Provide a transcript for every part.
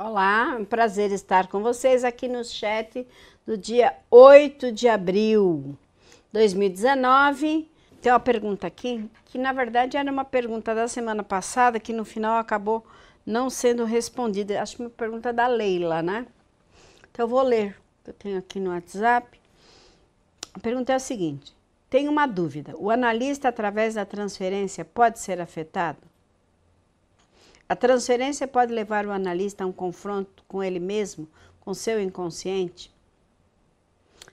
Olá, é um prazer estar com vocês aqui no chat do dia 8 de abril de 2019. Tem uma pergunta aqui, que na verdade era uma pergunta da semana passada, que no final acabou não sendo respondida. Acho que uma pergunta da Leila, né? Então eu vou ler, eu tenho aqui no WhatsApp. A pergunta é a seguinte: tenho uma dúvida, o analista através da transferência pode ser afetado? A transferência pode levar o analista a um confronto com ele mesmo, com seu inconsciente?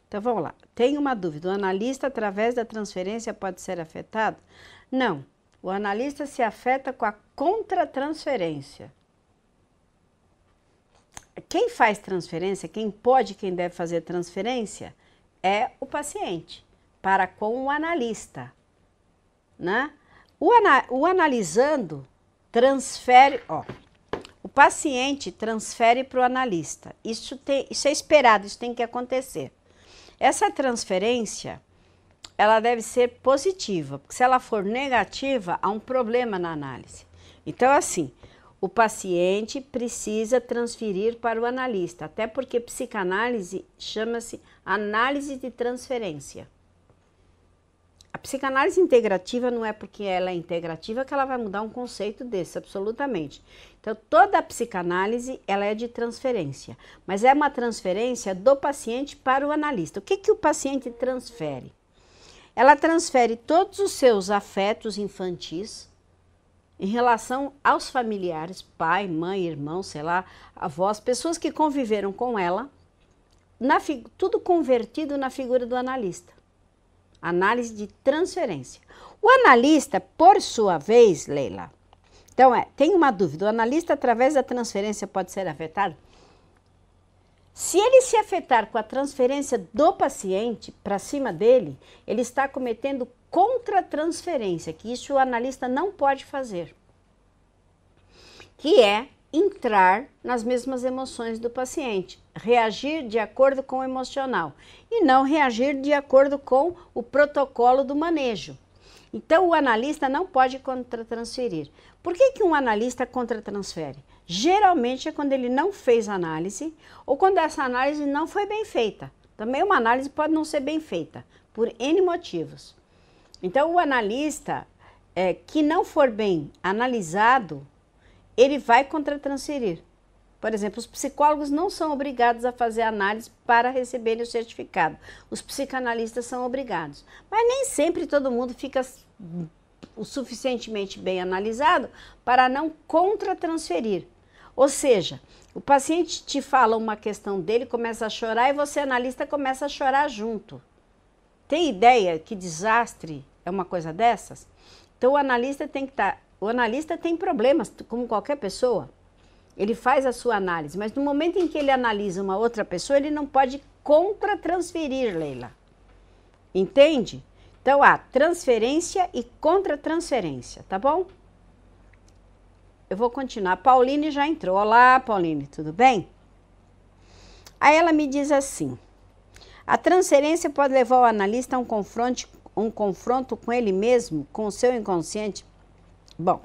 Então vamos lá. Tenho uma dúvida. O analista, através da transferência, pode ser afetado? Não. O analista se afeta com a contratransferência. Quem faz transferência, quem pode, quem deve fazer transferência, é o paciente, para com o analista, né? O analisando transfere, o paciente transfere para o analista. Isso é esperado, isso tem que acontecer. Essa transferência, ela deve ser positiva, porque se ela for negativa, há um problema na análise. Então, assim, o paciente precisa transferir para o analista, até porque psicanálise chama-se análise de transferência. A psicanálise integrativa não é porque ela é integrativa que ela vai mudar um conceito desse, absolutamente. Então, toda a psicanálise, ela é de transferência, mas é uma transferência do paciente para o analista. O que o paciente transfere? Ela transfere todos os seus afetos infantis em relação aos familiares, pai, mãe, irmão, sei lá, avós, pessoas que conviveram com ela, tudo convertido na figura do analista. Análise de transferência. O analista, por sua vez, Leila, então tem uma dúvida, o analista através da transferência pode ser afetado? Se ele se afetar com a transferência do paciente para cima dele, ele está cometendo contratransferência, que isso o analista não pode fazer, que é entrar nas mesmas emoções do paciente, reagir de acordo com o emocional e não reagir de acordo com o protocolo do manejo. Então, o analista não pode contratransferir. Por que um analista contratransfere? Geralmente é quando ele não fez análise ou quando essa análise não foi bem feita. Também uma análise pode não ser bem feita, por N motivos. Então, o analista que não for bem analisado, ele vai contratransferir. Por exemplo, os psicólogos não são obrigados a fazer análise para receberem o certificado. Os psicanalistas são obrigados. Mas nem sempre todo mundo fica o suficientemente bem analisado para não contratransferir. Ou seja, o paciente te fala uma questão dele, começa a chorar e você, analista, começa a chorar junto. Tem ideia que desastre é uma coisa dessas? Então o analista tem que estar... O analista tem problemas, como qualquer pessoa. Ele faz a sua análise, mas no momento em que ele analisa uma outra pessoa, ele não pode contratransferir, Leila. Entende? Então, há transferência e contratransferência, tá bom? Eu vou continuar. A Pauline já entrou. Olá, Pauline, tudo bem? Aí ela me diz assim: a transferência pode levar o analista a um confronto com ele mesmo, com o seu inconsciente? Bom,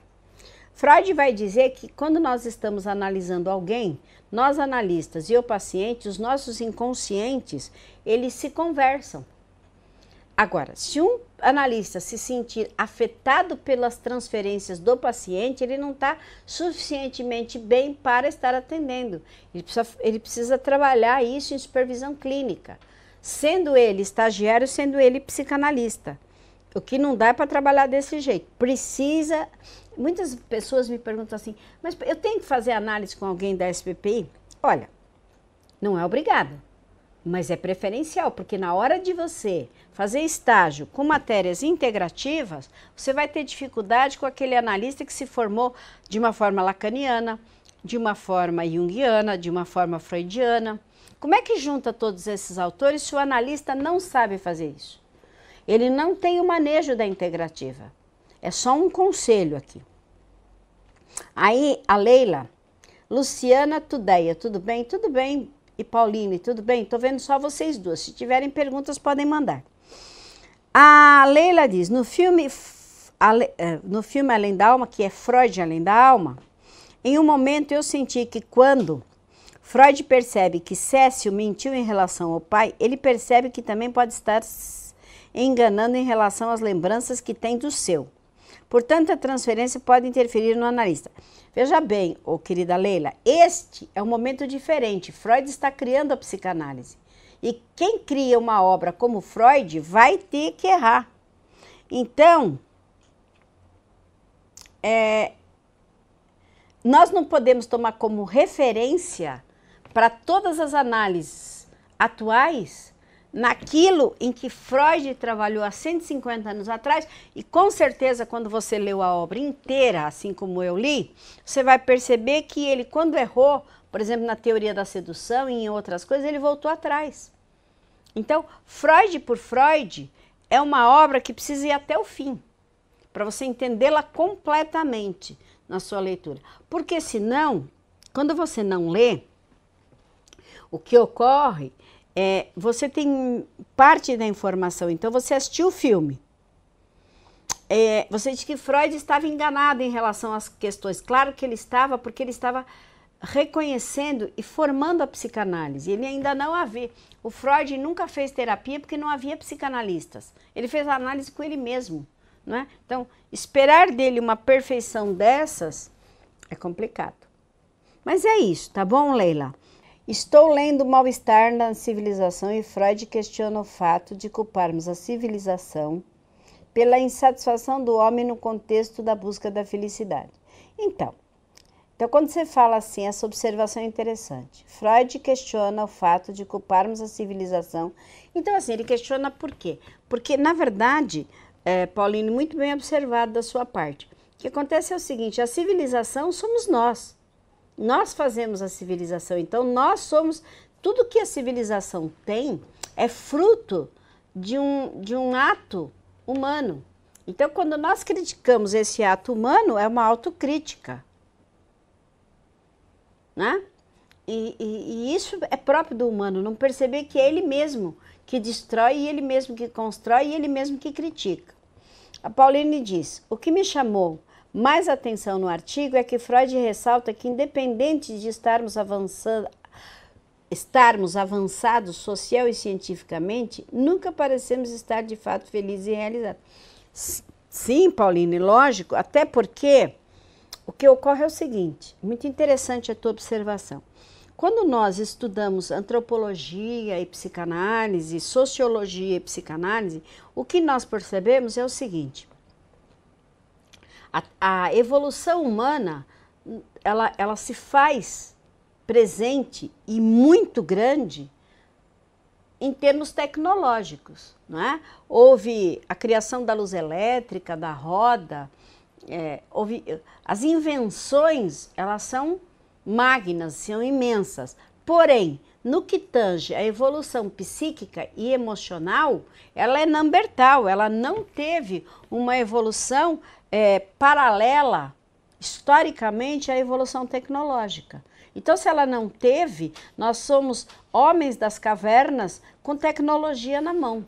Freud vai dizer que quando nós estamos analisando alguém, nós analistas e o paciente, os nossos inconscientes, eles se conversam. Agora, se um analista se sentir afetado pelas transferências do paciente, ele não está suficientemente bem para estar atendendo. Ele precisa trabalhar isso em supervisão clínica, sendo ele estagiário, sendo ele psicanalista. O que não dá é para trabalhar desse jeito. Precisa... Muitas pessoas me perguntam assim, mas eu tenho que fazer análise com alguém da SPPI? Olha, não é obrigado, mas é preferencial, porque na hora de você fazer estágio com matérias integrativas, você vai ter dificuldade com aquele analista que se formou de uma forma lacaniana, de uma forma junguiana, de uma forma freudiana. Como é que junta todos esses autores se o analista não sabe fazer isso? Ele não tem o manejo da integrativa. É só um conselho aqui. Aí, a Leila, Luciana Tudeia, tudo bem? Tudo bem. E Pauline, tudo bem? Tô vendo só vocês duas. Se tiverem perguntas, podem mandar. A Leila diz, no filme Além da Alma, que é Freud Além da Alma, em um momento eu senti que quando Freud percebe que Cécio mentiu em relação ao pai, ele percebe que também pode estar enganando em relação às lembranças que tem do seu. Portanto, a transferência pode interferir no analista. Veja bem, querida Leila, este é um momento diferente. Freud está criando a psicanálise. E quem cria uma obra como Freud vai ter que errar. Então, nós não podemos tomar como referência para todas as análises atuais naquilo em que Freud trabalhou há 150 anos atrás, e com certeza quando você leu a obra inteira, assim como eu li, você vai perceber que ele, quando errou, por exemplo, na teoria da sedução e em outras coisas, ele voltou atrás. Então, Freud por Freud é uma obra que precisa ir até o fim, para você entendê-la completamente na sua leitura. Porque senão, quando você não lê, o que ocorre é, você tem parte da informação, então você assistiu o filme. Você diz que Freud estava enganado em relação às questões. Claro que ele estava, porque ele estava reconhecendo e formando a psicanálise. Ele ainda não havia. O Freud nunca fez terapia porque não havia psicanalistas. Ele fez a análise com ele mesmo, não é? Então, esperar dele uma perfeição dessas é complicado. Mas é isso, tá bom, Leila? Estou lendo Mal-Estar na Civilização e Freud questiona o fato de culparmos a civilização pela insatisfação do homem no contexto da busca da felicidade. Então, quando você fala assim, essa observação é interessante. Freud questiona o fato de culparmos a civilização. Então, assim, ele questiona por quê? Porque, na verdade, Pauline, muito bem observado da sua parte. O que acontece é o seguinte, a civilização somos nós. Nós fazemos a civilização, então nós somos, tudo que a civilização tem é fruto de um ato humano. Então, quando nós criticamos esse ato humano, é uma autocrítica, né? E isso é próprio do humano, não perceber que é ele mesmo que destrói, e ele mesmo que constrói, e ele mesmo que critica. A Pauline diz, o que me chamou mais atenção no artigo é que Freud ressalta que, independente de estarmos avançados social e cientificamente, nunca parecemos estar de fato felizes e realizados. Sim, Pauline, lógico, até porque o que ocorre é o seguinte, muito interessante a tua observação. Quando nós estudamos antropologia e psicanálise, sociologia e psicanálise, o que nós percebemos é o seguinte, a evolução humana, ela se faz presente e muito grande em termos tecnológicos, não é? Houve a criação da luz elétrica, da roda, as invenções, elas são magnas, são imensas, porém, no que tange a evolução psíquica e emocional, ela é neandertal, ela não teve uma evolução paralela, historicamente, à evolução tecnológica. Então, se ela não teve, nós somos homens das cavernas com tecnologia na mão,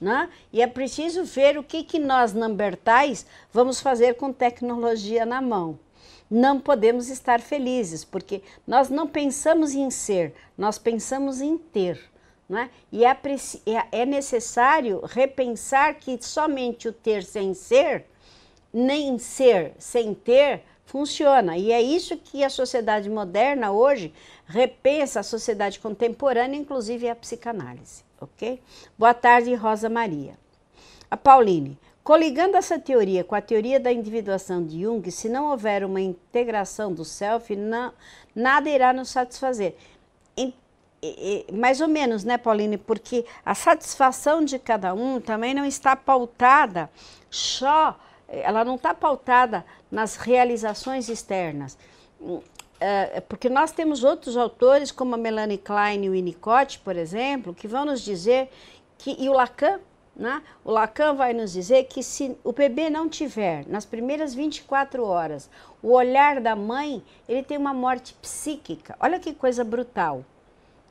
né? E é preciso ver o que nós, neandertais, vamos fazer com tecnologia na mão. Não podemos estar felizes, porque nós não pensamos em ser, nós pensamos em ter. Né? E é necessário repensar que somente o ter sem ser, nem ser sem ter, funciona. E é isso que a sociedade moderna hoje repensa, a sociedade contemporânea, inclusive a psicanálise. Ok? Boa tarde, Rosa Maria. A Pauline. Coligando essa teoria com a teoria da individuação de Jung, se não houver uma integração do self, nada irá nos satisfazer. Mais ou menos, né, Pauline? Porque a satisfação de cada um também não está pautada ela não está pautada nas realizações externas. Porque nós temos outros autores, como a Melanie Klein e o Winnicott, por exemplo, que vão nos dizer e o Lacan, né? O Lacan vai nos dizer que se o bebê não tiver, nas primeiras 24 horas, o olhar da mãe, ele tem uma morte psíquica. Olha que coisa brutal,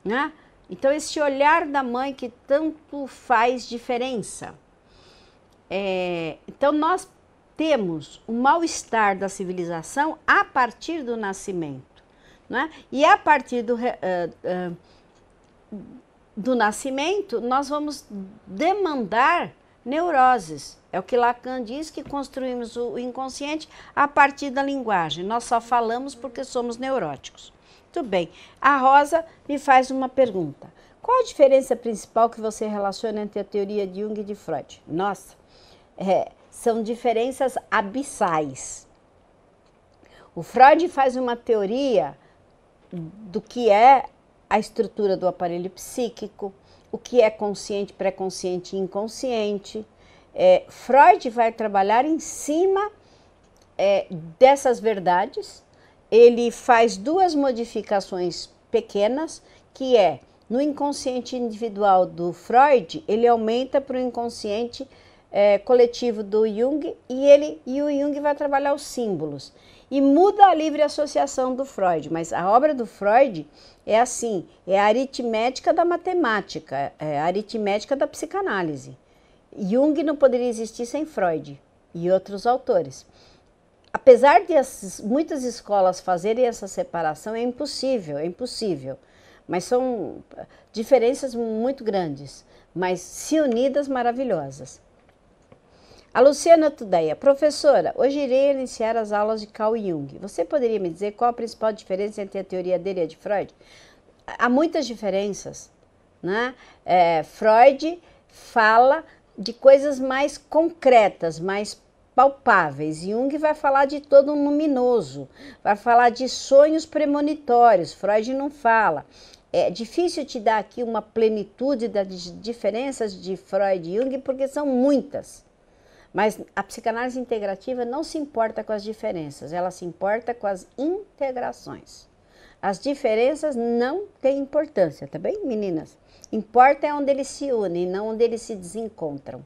né? Então, esse olhar da mãe que tanto faz diferença. Então, nós temos o mal-estar da civilização a partir do nascimento. né? E a partir do nascimento, nós vamos demandar neuroses. É o que Lacan diz, que construímos o inconsciente a partir da linguagem. Nós só falamos porque somos neuróticos. Muito bem. A Rosa me faz uma pergunta. Qual a diferença principal que você relaciona entre a teoria de Jung e de Freud? Nossa, são diferenças abissais. O Freud faz uma teoria do que é a estrutura do aparelho psíquico, o que é consciente, pré-consciente e inconsciente. Freud vai trabalhar em cima dessas verdades. Ele faz duas modificações pequenas, que no inconsciente individual do Freud, ele aumenta para o inconsciente coletivo do Jung, e o Jung vai trabalhar os símbolos. E muda a livre associação do Freud, mas a obra do Freud é assim, é a aritmética da matemática, é a aritmética da psicanálise. Jung não poderia existir sem Freud e outros autores. Apesar de muitas escolas fazerem essa separação, é impossível. Mas são diferenças muito grandes, mas se unidas, maravilhosas. A Luciana Tudeia, professora, hoje irei iniciar as aulas de Carl Jung. Você poderia me dizer qual a principal diferença entre a teoria dele e a de Freud? Há muitas diferenças, né? Freud fala de coisas mais concretas, mais palpáveis. Jung vai falar de todo um luminoso, vai falar de sonhos premonitórios. Freud não fala. É difícil te dar aqui uma plenitude das diferenças de Freud e Jung, porque são muitas. Mas a psicanálise integrativa não se importa com as diferenças, ela se importa com as integrações. As diferenças não têm importância, tá bem, meninas? Importa é onde eles se unem, não onde eles se desencontram.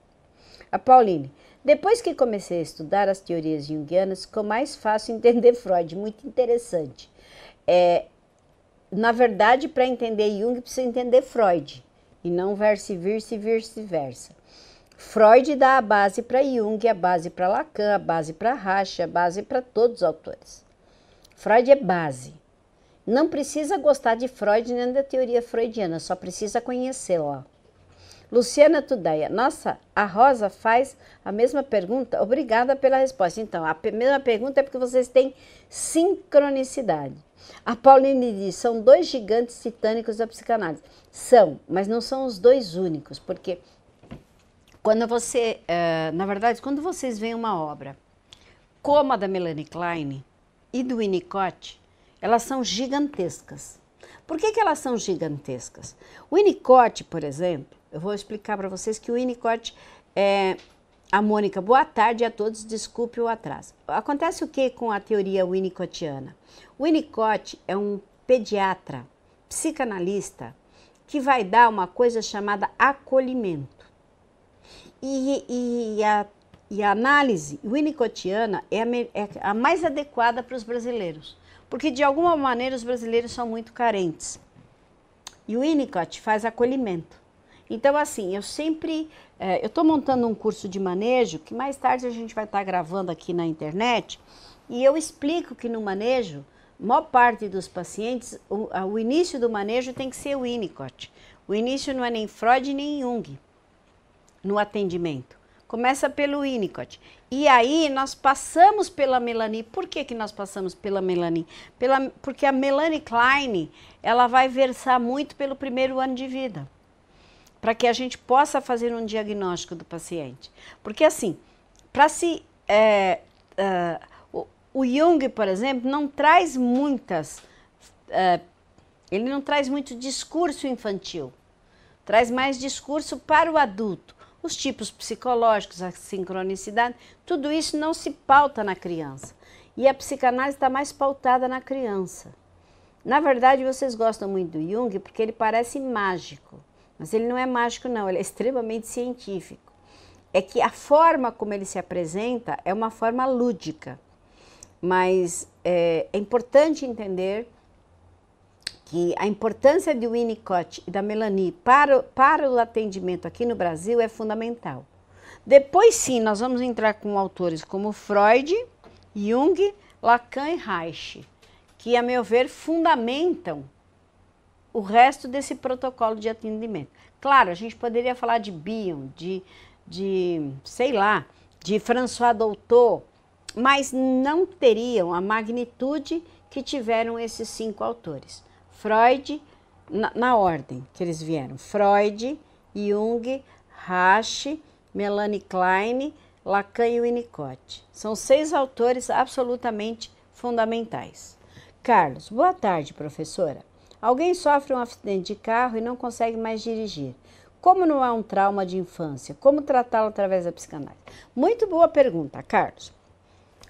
A Pauline, depois que comecei a estudar as teorias junguianas, ficou mais fácil entender Freud, muito interessante. Na verdade, para entender Jung, precisa entender Freud, e não vice-versa. Freud dá a base para Jung, a base para Lacan, a base para Reich, a base para todos os autores. Freud é base. Não precisa gostar de Freud nem da teoria freudiana, só precisa conhecê-la. Luciana Tudeia, nossa, a Rosa faz a mesma pergunta? Obrigada pela resposta. Então, a mesma pergunta é porque vocês têm sincronicidade. A Pauline diz, são dois gigantes titânicos da psicanálise. São, mas não são os dois únicos, porque quando você, na verdade, quando vocês veem uma obra como a da Melanie Klein e do Winnicott, elas são gigantescas. Por que elas são gigantescas? O Winnicott, por exemplo, eu vou explicar para vocês que o Winnicott a Mônica, boa tarde a todos, desculpe o atraso. Acontece o que com a teoria winnicottiana? O Winnicott é um pediatra, psicanalista, que vai dar uma coisa chamada acolhimento. E a análise winnicottiana é a mais adequada para os brasileiros, porque de alguma maneira os brasileiros são muito carentes. E o Winnicott faz acolhimento. Então, assim, eu estou montando um curso de manejo, que mais tarde a gente vai estar gravando aqui na internet, e eu explico que no manejo, a maior parte dos pacientes, o início do manejo tem que ser o Winnicott. O início não é nem Freud nem Jung no atendimento. Começa pelo Winnicott. E aí nós passamos pela Melanie. Por que nós passamos pela Melanie? Porque a Melanie Klein, ela vai versar muito pelo primeiro ano de vida, para que a gente possa fazer um diagnóstico do paciente. Porque assim, o Jung, por exemplo, não traz ele não traz muito discurso infantil, traz mais discurso para o adulto. Os tipos psicológicos, a sincronicidade, tudo isso não se pauta na criança. E a psicanálise está mais pautada na criança. Na verdade, vocês gostam muito do Jung porque ele parece mágico. Mas ele não é mágico, não, ele é extremamente científico. É que a forma como ele se apresenta é uma forma lúdica. Mas é importante entender que a importância de Winnicott e da Melanie para o atendimento aqui no Brasil é fundamental. Depois sim, nós vamos entrar com autores como Freud, Jung, Lacan e Reich, que, a meu ver, fundamentam o resto desse protocolo de atendimento. Claro, a gente poderia falar de Bion, sei lá, de François Doutor, mas não teriam a magnitude que tiveram esses 5 autores. Freud, na ordem que eles vieram, Freud, Jung, Reich, Melanie Klein, Lacan e Winnicott. São 6 autores absolutamente fundamentais. Carlos, boa tarde, professora. Alguém sofre um acidente de carro e não consegue mais dirigir. Como não é um trauma de infância? Como tratá-lo através da psicanálise? Muito boa pergunta, Carlos.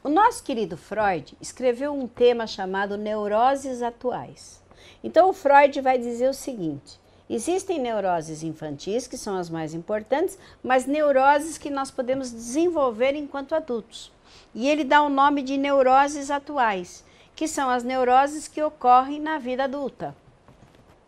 O nosso querido Freud escreveu um tema chamado neuroses atuais. Então, o Freud vai dizer o seguinte: existem neuroses infantis, que são as mais importantes, mas neuroses que nós podemos desenvolver enquanto adultos. E ele dá o nome de neuroses atuais, que são as neuroses que ocorrem na vida adulta.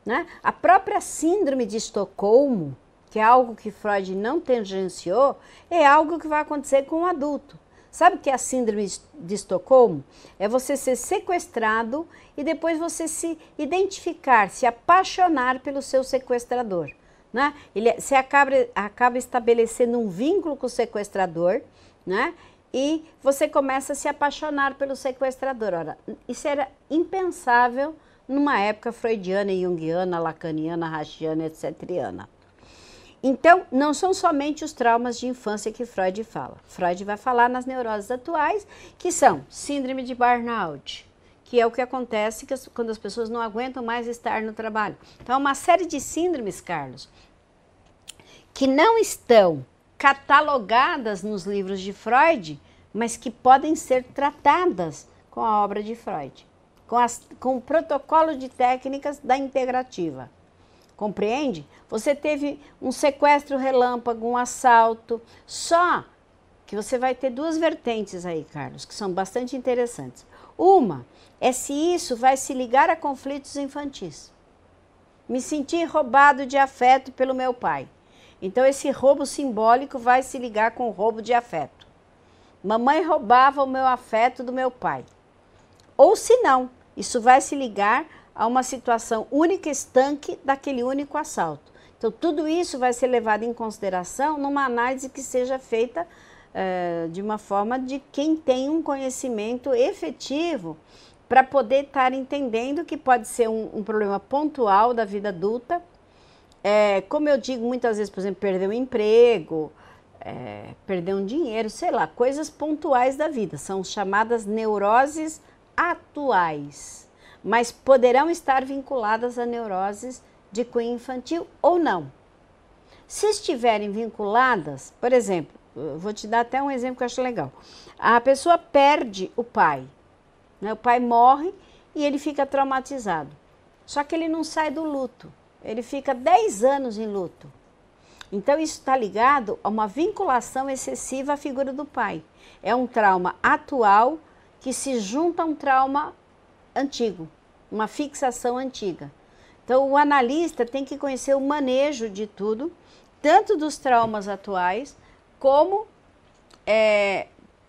Né? A própria síndrome de Estocolmo, que é algo que Freud não tangenciou, é algo que vai acontecer com o adulto. Sabe o que é a síndrome de Estocolmo? É você ser sequestrado e depois você se identificar, se apaixonar pelo seu sequestrador. Né? Você acaba estabelecendo um vínculo com o sequestrador, né? E você começa a se apaixonar pelo sequestrador. Ora, isso era impensável numa época freudiana, junguiana, lacaniana, rachiana, etc. Então, não são somente os traumas de infância que Freud fala. Freud vai falar nas neuroses atuais, que são síndrome de burnout, que é o que acontece quando as pessoas não aguentam mais estar no trabalho. Então, uma série de síndromes, Carlos, que não estão catalogadas nos livros de mas que podem ser tratadas com a obra de Freud, com o protocolo de técnicas da integrativa. Compreende? Você teve um sequestro relâmpago, um assalto, só que você vai ter 2 vertentes aí, Carlos, que são bastante interessantes. Uma é se isso vai se ligar a conflitos infantis. Me senti roubado de afeto pelo meu pai. Então, esse roubo simbólico vai se ligar com o roubo de afeto. Mamãe roubava o meu afeto do meu pai. Ou se não, isso vai se ligar a uma situação única, estanque daquele único assalto. Então, tudo isso vai ser levado em consideração numa análise que seja feita de uma forma de quem tem um conhecimento efetivo para poder estar entendendo que pode ser um problema pontual da vida adulta. Como eu digo muitas vezes, por exemplo, perder um emprego, perder um dinheiro, sei lá, coisas pontuais da vida. São chamadas neuroses atuais, mas poderão estar vinculadas a neuroses de cunho infantil ou não. Se estiverem vinculadas, por exemplo, eu vou te dar até um exemplo que eu acho legal. A pessoa perde o pai, né? O pai morre e ele fica traumatizado. Só que ele não sai do luto, ele fica 10 anos em luto. Então isso está ligado a uma vinculação excessiva à figura do pai. É um trauma atual que se junta a um trauma antigo, uma fixação antiga. Então, o analista tem que conhecer o manejo de tudo, tanto dos traumas atuais, como...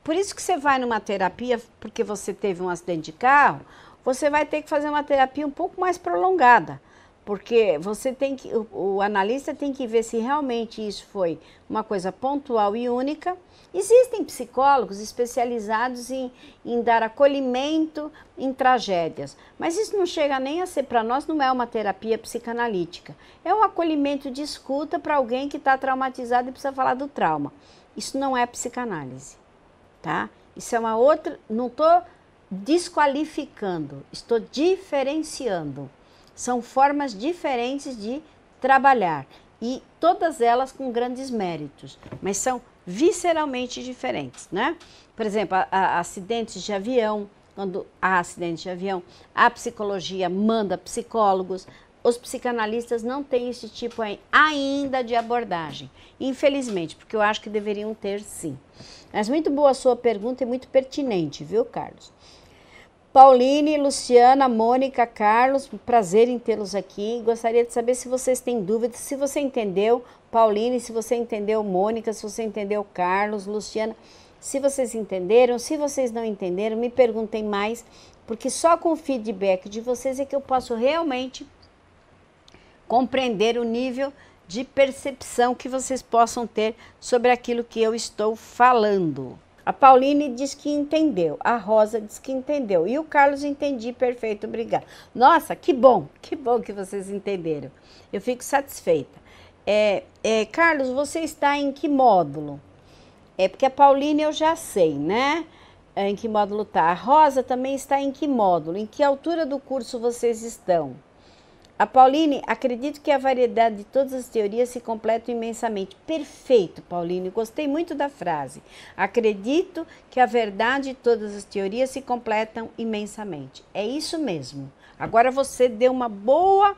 por isso que você vai numa terapia, porque você teve um acidente de carro, você vai ter que fazer uma terapia um pouco mais prolongada, porque você tem que, o analista tem que ver se realmente isso foi uma coisa pontual e única. Existem psicólogos especializados em dar acolhimento em tragédias, mas isso não chega nem a ser, para nós, não é uma terapia psicanalítica. É um acolhimento de escuta para alguém que está traumatizado e precisa falar do trauma. Isso não é psicanálise, tá? Isso é uma outra, não estou desqualificando, estou diferenciando. São formas diferentes de trabalhar e todas elas com grandes méritos, mas são visceralmente diferentes, né? Por exemplo, acidentes de avião, quando há acidente de avião, a psicologia manda psicólogos, os psicanalistas não têm esse tipo ainda de abordagem, infelizmente, porque eu acho que deveriam ter sim. Mas muito boa a sua pergunta e muito pertinente, viu, Carlos? Pauline, Luciana, Mônica, Carlos, prazer em tê-los aqui. Gostaria de saber se vocês têm dúvidas, se você entendeu, Pauline, se você entendeu, Mônica, se você entendeu, Carlos, Luciana. Se vocês entenderam, se vocês não entenderam, me perguntem mais, porque só com o feedback de vocês é que eu posso realmente compreender o nível de percepção que vocês possam ter sobre aquilo que eu estou falando. A Pauline diz que entendeu, a Rosa diz que entendeu e o Carlos entendi, perfeito, obrigada. Nossa, que bom que vocês entenderam. Eu fico satisfeita. Carlos, você está em que módulo? Porque a Pauline eu já sei, né? Em que módulo está. A Rosa também está em que módulo? Em que altura do curso vocês estão? A Pauline, acredito que a variedade de todas as teorias se completa imensamente. Perfeito, Pauline, gostei muito da frase. Acredito que a verdade de todas as teorias se completam imensamente. É isso mesmo. Agora você deu uma boa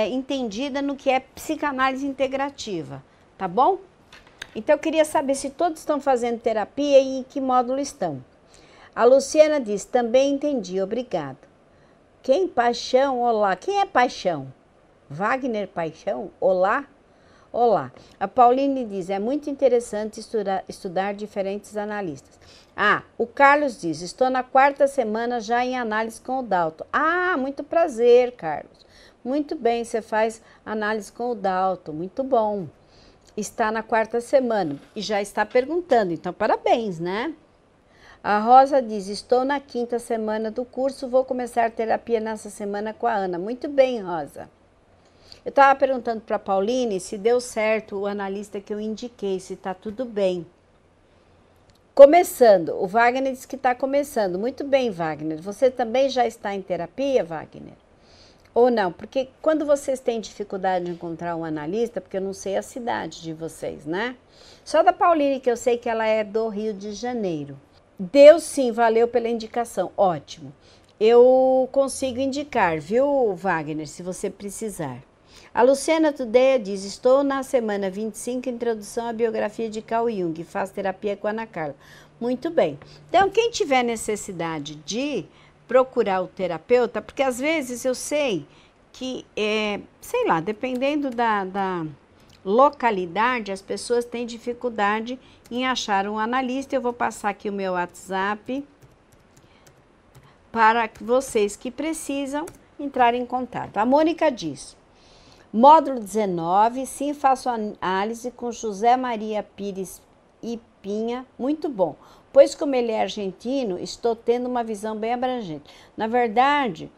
entendida no que é psicanálise integrativa, tá bom? Então eu queria saber se todos estão fazendo terapia e em que módulo estão. A Luciana diz, também entendi, obrigado. Quem? Paixão? Olá. Quem é Paixão? Wagner Paixão? Olá? Olá. A Pauline diz, é muito interessante estudar diferentes analistas. O Carlos diz, estou na 4ª semana já em análise com o Dalton. Muito prazer, Carlos. Muito bem, você faz análise com o Dalton, muito bom. Está na 4ª semana e já está perguntando, então parabéns, né? A Rosa diz, estou na 5ª semana do curso, vou começar terapia nessa semana com a Ana. Muito bem, Rosa. Eu estava perguntando para a Pauline se deu certo o analista que eu indiquei, se está tudo bem. Começando, o Wagner disse que está começando. Muito bem, Wagner. Você também já está em terapia, Wagner? Ou não? Porque quando vocês têm dificuldade de encontrar um analista, porque eu não sei a cidade de vocês, né? Só da Pauline, que eu sei que ela é do Rio de Janeiro. Deus sim, valeu pela indicação, ótimo. Eu consigo indicar, viu, Wagner, se você precisar. A Luciana Tudeia diz, estou na semana 25, introdução à biografia de Carl Jung, faço terapia com a Ana Carla. Muito bem. Então, quem tiver necessidade de procurar o terapeuta, porque às vezes eu sei que, sei lá, dependendo da localidade, as pessoas têm dificuldade em achar um analista. Eu vou passar aqui o meu WhatsApp para vocês que precisam entrar em contato. A Mônica diz, módulo 19, sim, faço análise com José Maria Pires e Pinha, muito bom. Pois como ele é argentino, estou tendo uma visão bem abrangente. Na verdade,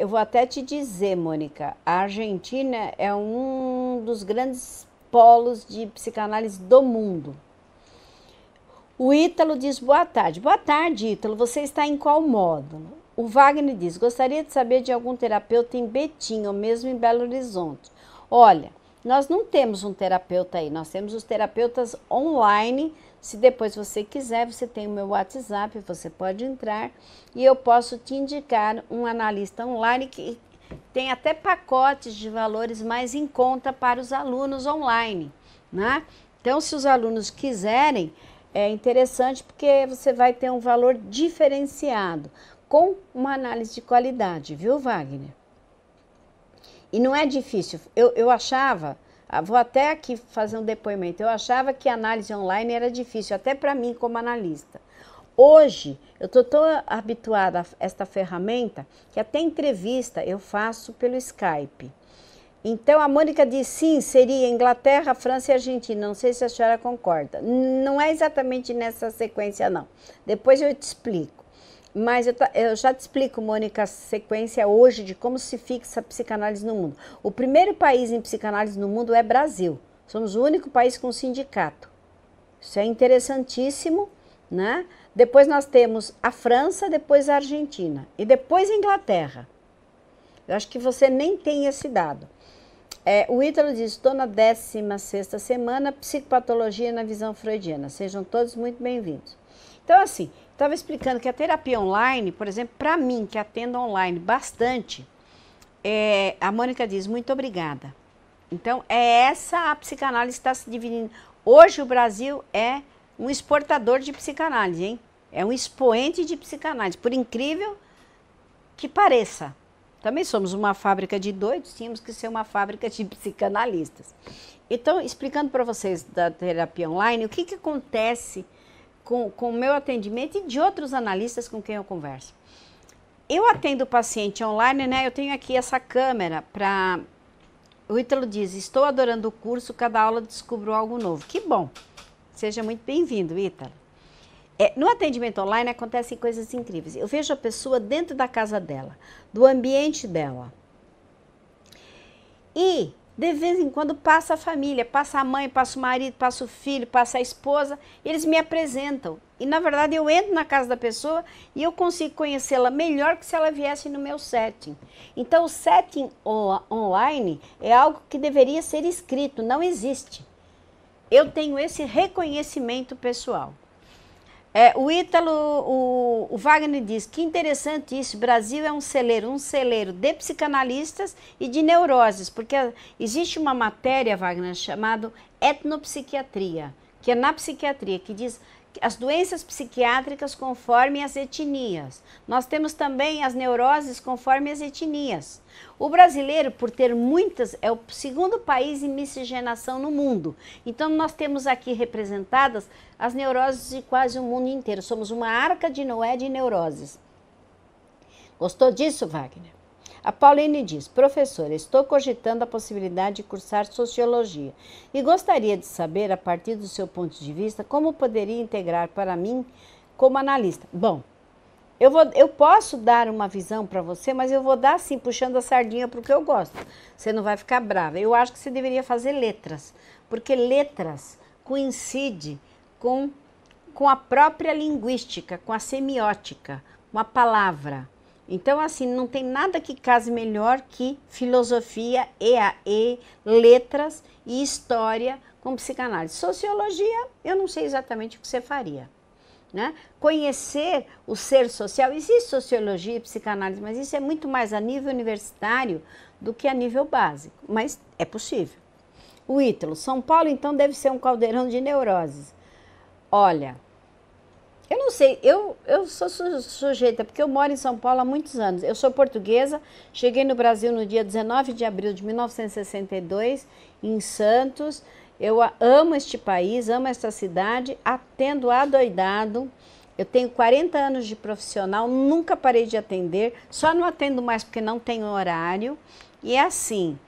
eu vou até te dizer, Mônica, a Argentina é um dos grandes polos de psicanálise do mundo. O Ítalo diz, boa tarde. Boa tarde, Ítalo. Você está em qual módulo? O Wagner diz, gostaria de saber de algum terapeuta em Betim, ou mesmo em Belo Horizonte. Olha, nós não temos um terapeuta aí, nós temos os terapeutas online. Se depois você quiser, você tem o meu WhatsApp, você pode entrar e eu posso te indicar um analista online que tem até pacotes de valores mais em conta para os alunos online, né? Então, se os alunos quiserem, é interessante porque você vai ter um valor diferenciado com uma análise de qualidade, viu, Wagner? E não é difícil. Eu achava... Vou até aqui fazer um depoimento. Eu achava que análise online era difícil, até para mim como analista. Hoje, eu estou tão habituada a esta ferramenta que até entrevista eu faço pelo Skype. Então, a Mônica diz, sim, seria Inglaterra, França e Argentina. Não sei se a senhora concorda. Não é exatamente nessa sequência, não. Depois eu te explico. Mas eu já te explico, Mônica, a sequência hoje de como se fixa a psicanálise no mundo. O primeiro país em psicanálise no mundo é Brasil. Somos o único país com sindicato. Isso é interessantíssimo, né? Depois nós temos a França, depois a Argentina e depois a Inglaterra. Eu acho que você nem tem esse dado. O Ítalo diz, estou na 16ª semana, psicopatologia na visão freudiana. Sejam todos muito bem-vindos. Então, assim, estava explicando que a terapia online, por exemplo, para mim, que atendo online bastante, a Mônica diz, muito obrigada. Então, essa a psicanálise está se dividindo. Hoje o Brasil é um exportador de psicanálise, hein? É um expoente de psicanálise, por incrível que pareça. Também somos uma fábrica de doidos, tínhamos que ser uma fábrica de psicanalistas. Então, explicando para vocês da terapia online, o que acontece com o meu atendimento e de outros analistas com quem eu converso. Eu atendo o paciente online, né? Eu tenho aqui essa câmera para... O Ítalo diz, estou adorando o curso, cada aula descubro algo novo. Que bom! Seja muito bem-vindo, Ítalo. No atendimento online acontecem coisas incríveis. Eu vejo a pessoa dentro da casa dela, do ambiente dela. E, de vez em quando, passa a família, passa a mãe, passa o marido, passa o filho, passa a esposa. Eles me apresentam. E, na verdade, eu entro na casa da pessoa e eu consigo conhecê-la melhor que se ela viesse no meu setting. Então, o setting online é algo que deveria ser escrito, não existe. Eu tenho esse reconhecimento pessoal. O Ítalo, o Wagner diz, que interessante isso, o Brasil é um celeiro de psicanalistas e de neuroses, porque existe uma matéria, Wagner, chamada etnopsiquiatria, que é na psiquiatria, que diz as doenças psiquiátricas conforme as etnias. Nós temos também as neuroses conforme as etnias. O brasileiro, por ter muitas, é o segundo país em miscigenação no mundo. Então, nós temos aqui representadas as neuroses de quase o mundo inteiro. Somos uma arca de Noé de neuroses. Gostou disso, Wagner? A Pauline diz, professora, estou cogitando a possibilidade de cursar Sociologia e gostaria de saber, a partir do seu ponto de vista, como poderia integrar para mim como analista. Bom, eu posso dar uma visão para você, mas eu vou dar assim, puxando a sardinha para o que eu gosto. Você não vai ficar brava. Eu acho que você deveria fazer letras, porque letras coincide com a própria linguística, com a semiótica, com a palavra. Então, assim, não tem nada que case melhor que filosofia, EAE, letras e história com psicanálise. Sociologia, eu não sei exatamente o que você faria, né? Conhecer o ser social, existe sociologia e psicanálise, mas isso é muito mais a nível universitário do que a nível básico, mas é possível. O Ítalo, São Paulo, então, deve ser um caldeirão de neuroses. Olha... Eu não sei, eu sou sujeita, porque eu moro em São Paulo há muitos anos. Eu sou portuguesa, cheguei no Brasil no dia 19 de abril de 1962, em Santos. Eu amo este país, amo esta cidade, atendo adoidado. Eu tenho 40 anos de profissional, nunca parei de atender, só não atendo mais porque não tenho horário. E é assim,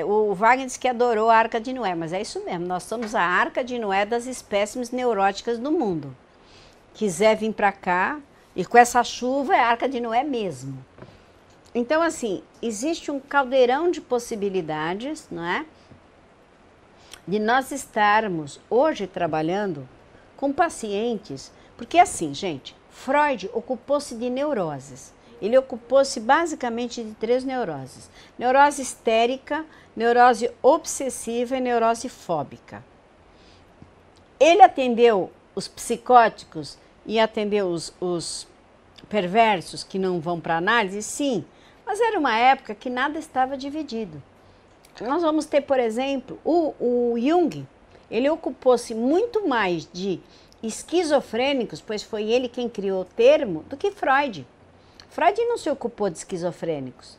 o Wagner disse que adorou a Arca de Noé, mas é isso mesmo, nós somos a Arca de Noé das espécimes neuróticas do mundo. Quiser vir para cá, e com essa chuva é a Arca de Noé mesmo. Então, assim, existe um caldeirão de possibilidades, não é? De nós estarmos hoje trabalhando com pacientes, porque assim, gente, Freud ocupou-se de neuroses. Ele ocupou-se basicamente de 3 neuroses. Neurose histérica, neurose obsessiva e neurose fóbica. Ele atendeu os psicóticos e atendeu os perversos que não vão para análise? Sim, mas era uma época que nada estava dividido. Nós vamos ter, por exemplo, o Jung, ele ocupou-se muito mais de esquizofrênicos, pois foi ele quem criou o termo, do que Freud. Freud não se ocupou de esquizofrênicos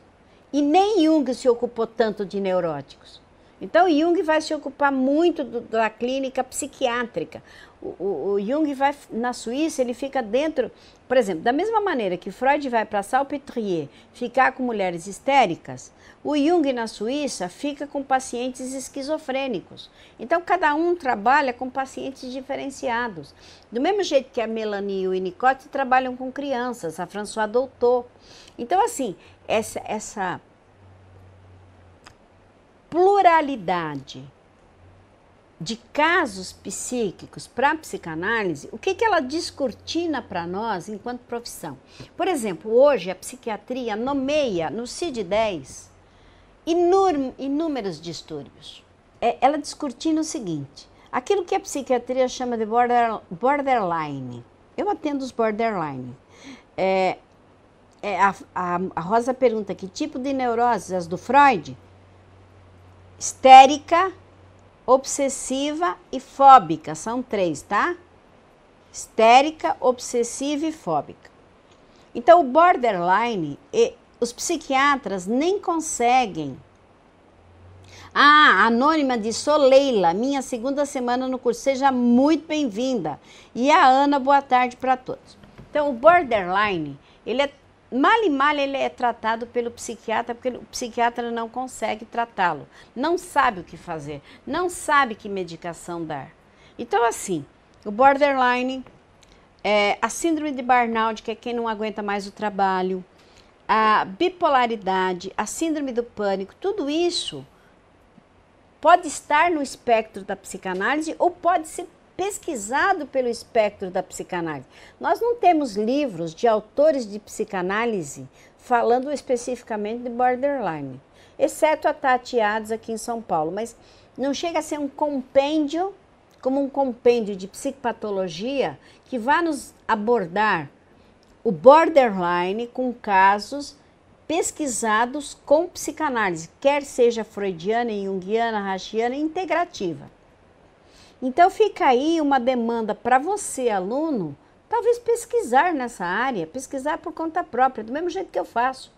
e nem Jung se ocupou tanto de neuróticos. Então, Jung vai se ocupar muito da clínica psiquiátrica. O Jung vai, na Suíça, ele fica dentro, por exemplo, da mesma maneira que Freud vai para Salpêtrière ficar com mulheres histéricas, o Jung na Suíça fica com pacientes esquizofrênicos. Então, cada um trabalha com pacientes diferenciados. Do mesmo jeito que a Melanie e o Winnicott trabalham com crianças, a François Doutor. Então, assim, essa pluralidade de casos psíquicos para a psicanálise, o que ela descortina para nós enquanto profissão? Por exemplo, hoje a psiquiatria nomeia no CID-10 inúmeros distúrbios. Ela descortina o seguinte, aquilo que a psiquiatria chama de borderline. Eu atendo os borderline. A Rosa pergunta que tipo de neuroses? As do Freud? Histérica, obsessiva e fóbica, são 3, tá? Histérica, obsessiva e fóbica. Então, o borderline, os psiquiatras nem conseguem Ah, Anônima diz, sou Leila, minha segunda semana no curso, seja muito bem-vinda. E a Ana, boa tarde para todos. Então, o borderline, ele é, mal e mal ele é tratado pelo psiquiatra, porque o psiquiatra não consegue tratá-lo, não sabe o que fazer, não sabe que medicação dar. Então, assim, o borderline, a síndrome de burnout, que é quem não aguenta mais o trabalho, a bipolaridade, a síndrome do pânico, tudo isso pode estar no espectro da psicanálise ou pode ser pesquisado pelo espectro da psicanálise. Nós não temos livros de autores de psicanálise falando especificamente de borderline, exceto a Tati Ades aqui em São Paulo, mas não chega a ser um compêndio, como um compêndio de psicopatologia que vá nos abordar o borderline com casos pesquisados com psicanálise, quer seja freudiana, junguiana, rashiana, integrativa. Então fica aí uma demanda para você, aluno, talvez pesquisar nessa área, pesquisar por conta própria, do mesmo jeito que eu faço,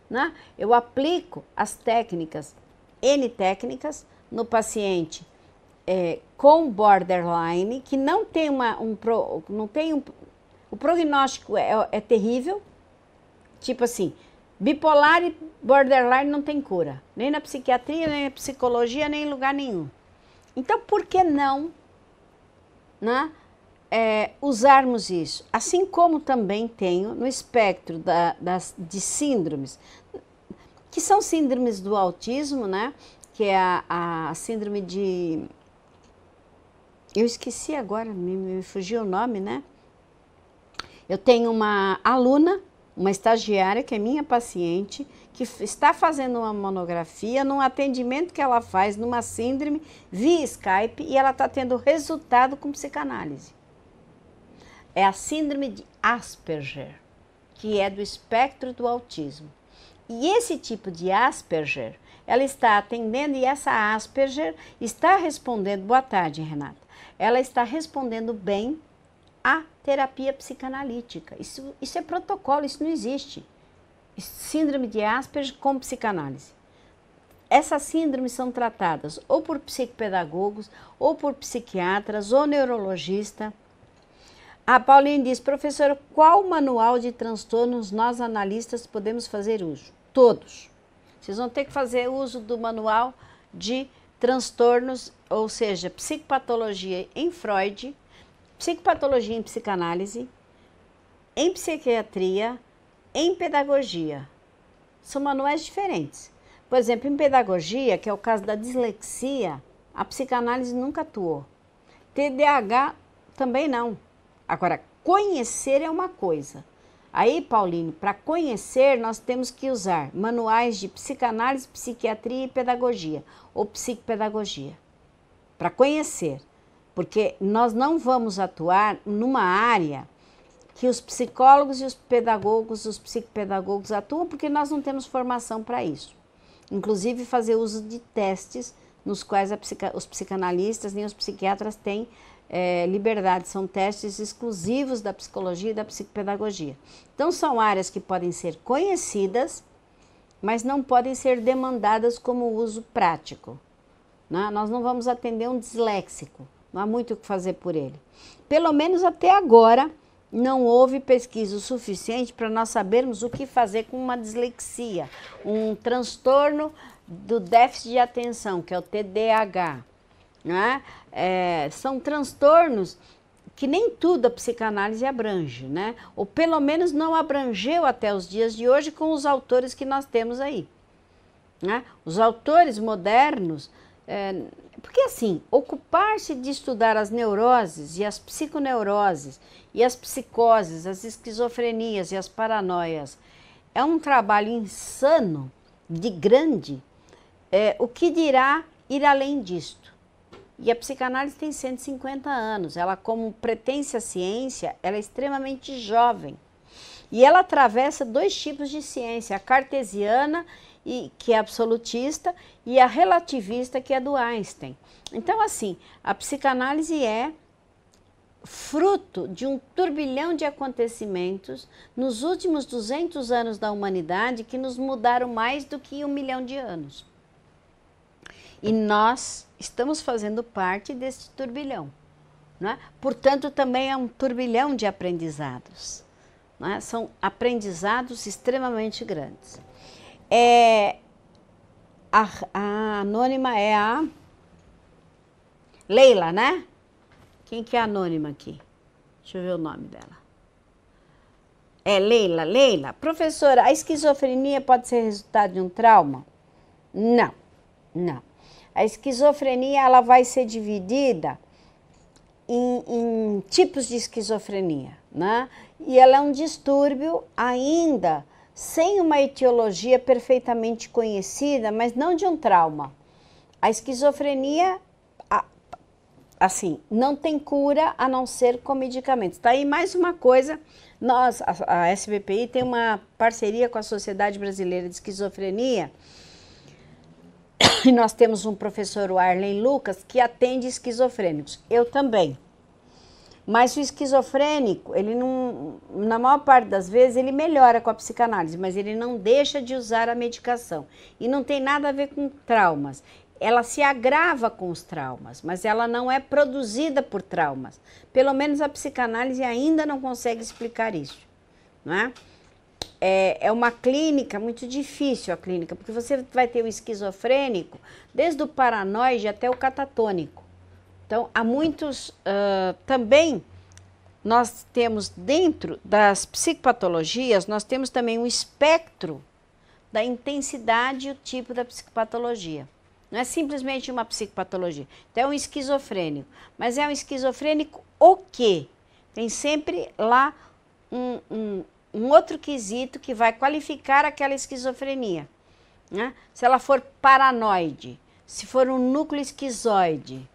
né? Eu aplico as técnicas, N técnicas, no paciente com borderline, que não tem o prognóstico é terrível, tipo assim, bipolar e borderline não tem cura, nem na psiquiatria, nem na psicologia, nem em lugar nenhum. Então, por que não, né, usarmos isso? Assim como também tenho no espectro de síndromes, que são síndromes do autismo, né, que é a síndrome de... Eu esqueci agora, me fugiu o nome, né? Eu tenho uma aluna, uma estagiária, que é minha paciente, que está fazendo uma monografia num atendimento que ela faz numa síndrome via Skype e ela está tendo resultado com psicanálise. É a síndrome de Asperger, que é do espectro do autismo. E esse tipo de Asperger, ela está atendendo e essa Asperger está respondendo, boa tarde, Renata, ela está respondendo bem à terapia psicanalítica. Isso é protocolo, isso não existe. Síndrome de Asperger com psicanálise. Essas síndromes são tratadas ou por psicopedagogos, ou por psiquiatras, ou neurologista. A Pauline diz, professora, qual manual de transtornos nós analistas podemos fazer uso? Todos. Vocês vão ter que fazer uso do manual de transtornos, ou seja, psicopatologia em Freud, psicopatologia em psicanálise, em psiquiatria, em pedagogia. São manuais diferentes. Por exemplo, em pedagogia, que é o caso da dislexia, a psicanálise nunca atuou. TDAH também não. Agora, conhecer é uma coisa. Aí, Pauline, para conhecer, nós temos que usar manuais de psicanálise, psiquiatria e pedagogia, ou psicopedagogia, para conhecer. Porque nós não vamos atuar numa área que os psicólogos e os pedagogos, os psicopedagogos atuam, porque nós não temos formação para isso. Inclusive fazer uso de testes nos quais os psicanalistas nem os psiquiatras têm liberdade, são testes exclusivos da psicologia e da psicopedagogia. Então são áreas que podem ser conhecidas, mas não podem ser demandadas como uso prático, né? Nós não vamos atender um disléxico, não há muito o que fazer por ele. Pelo menos até agora não houve pesquisa o suficiente para nós sabermos o que fazer com uma dislexia, um transtorno do déficit de atenção, que é o TDAH. Né? São transtornos que nem tudo a psicanálise abrange, né? Ou pelo menos não abrangeu até os dias de hoje com os autores que nós temos aí. Né? Os autores modernos, porque assim, ocupar-se de estudar as neuroses e as psiconeuroses e as psicoses, as esquizofrenias e as paranoias é um trabalho insano, de grande, o que dirá ir além disto? E a psicanálise tem 150 anos, ela como pertence à ciência, ela é extremamente jovem. E ela atravessa dois tipos de ciência, a cartesiana, que é absolutista, e a relativista, que é do Einstein. Então, assim, a psicanálise é fruto de um turbilhão de acontecimentos nos últimos 200 anos da humanidade que nos mudaram mais do que 1 milhão de anos. E nós estamos fazendo parte desse turbilhão, né? Portanto, também é um turbilhão de aprendizados, né? São aprendizados extremamente grandes. A anônima é a Leila, né? Quem que é a anônima aqui? Deixa eu ver o nome dela. É Leila. Leila, professora, a esquizofrenia pode ser resultado de um trauma? Não, não. A esquizofrenia, ela vai ser dividida em tipos de esquizofrenia, né? E ela é um distúrbio ainda sem uma etiologia perfeitamente conhecida, mas não de um trauma. A esquizofrenia, assim, não tem cura a não ser com medicamentos. Tá aí mais uma coisa, nós, a SBPI tem uma parceria com a Sociedade Brasileira de Esquizofrenia, e nós temos um professor, o Arlen Lucas, que atende esquizofrênicos. Eu também. Mas o esquizofrênico, ele não, na maior parte das vezes, ele melhora com a psicanálise, mas ele não deixa de usar a medicação. E não tem nada a ver com traumas. Ela se agrava com os traumas, mas ela não é produzida por traumas. Pelo menos a psicanálise ainda não consegue explicar isso, não é? É uma clínica muito difícil, a clínica, porque você vai ter o esquizofrênico desde o paranoide até o catatônico. Então, há muitos, também, nós temos dentro das psicopatologias, nós temos também um espectro da intensidade e o tipo da psicopatologia. Não é simplesmente uma psicopatologia. Então, é um esquizofrênico. Mas é um esquizofrênico o quê? Tem sempre lá um outro quesito que vai qualificar aquela esquizofrenia, né? Se ela for paranoide, se for um núcleo esquizoide.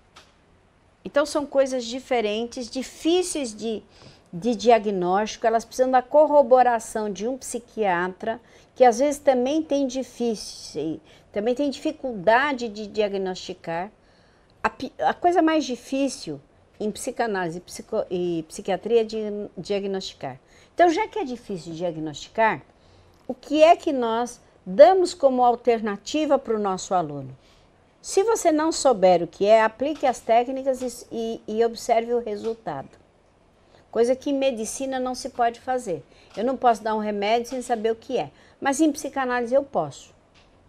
Então, são coisas diferentes, difíceis de diagnóstico, elas precisam da corroboração de um psiquiatra, que às vezes também tem dificuldade de diagnosticar. A coisa mais difícil em psicanálise e psiquiatria é diagnosticar. Então, já que é difícil diagnosticar, o que é que nós damos como alternativa para o nosso aluno? Se você não souber o que é, aplique as técnicas e observe o resultado. Coisa que em medicina não se pode fazer. Eu não posso dar um remédio sem saber o que é. Mas em psicanálise eu posso.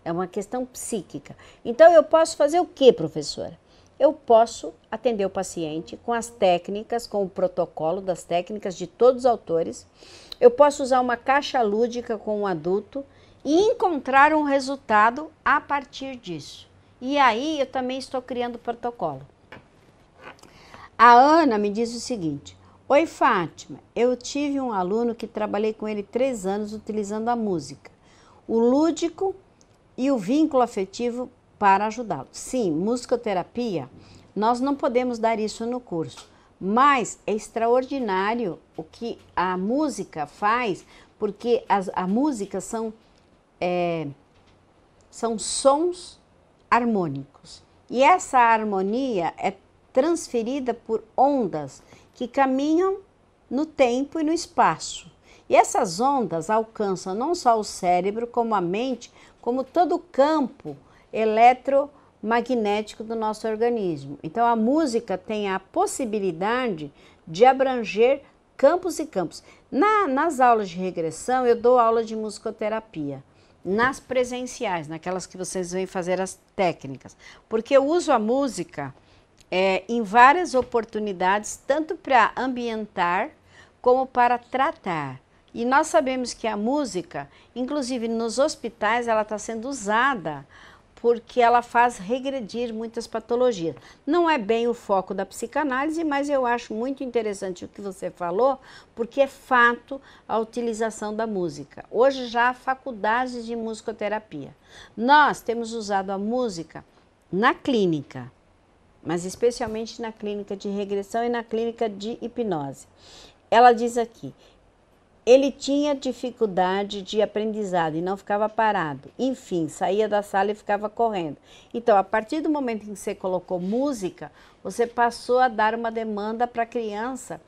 É uma questão psíquica. Então eu posso fazer o que, professora? Eu posso atender o paciente com as técnicas, com o protocolo das técnicas de todos os autores. Eu posso usar uma caixa lúdica com um adulto e encontrar um resultado a partir disso. E aí eu também estou criando protocolo. A Ana me diz o seguinte: oi, Fátima, eu tive um aluno que trabalhei com ele 3 anos utilizando a música, o lúdico e o vínculo afetivo para ajudá-lo. Sim, musicoterapia, nós não podemos dar isso no curso, mas é extraordinário o que a música faz, porque a música são sons harmônicos. E essa harmonia é transferida por ondas que caminham no tempo e no espaço. E essas ondas alcançam não só o cérebro, como a mente, como todo o campo eletromagnético do nosso organismo. Então, a música tem a possibilidade de abranger campos e campos. Nas aulas de regressão, eu dou aula de musicoterapia. Nas presenciais, naquelas que vocês vêm fazer as técnicas. Porque eu uso a música em várias oportunidades, tanto para ambientar como para tratar. E nós sabemos que a música, inclusive nos hospitais, ela está sendo usada porque ela faz regredir muitas patologias. Não é bem o foco da psicanálise, mas eu acho muito interessante o que você falou, porque é fato a utilização da música. Hoje já há faculdades de musicoterapia. Nós temos usado a música na clínica, mas especialmente na clínica de regressão e na clínica de hipnose. Ela diz aqui: ele tinha dificuldade de aprendizado e não ficava parado. Enfim, saía da sala e ficava correndo. Então, a partir do momento em que você colocou música, você passou a dar uma demanda para a criança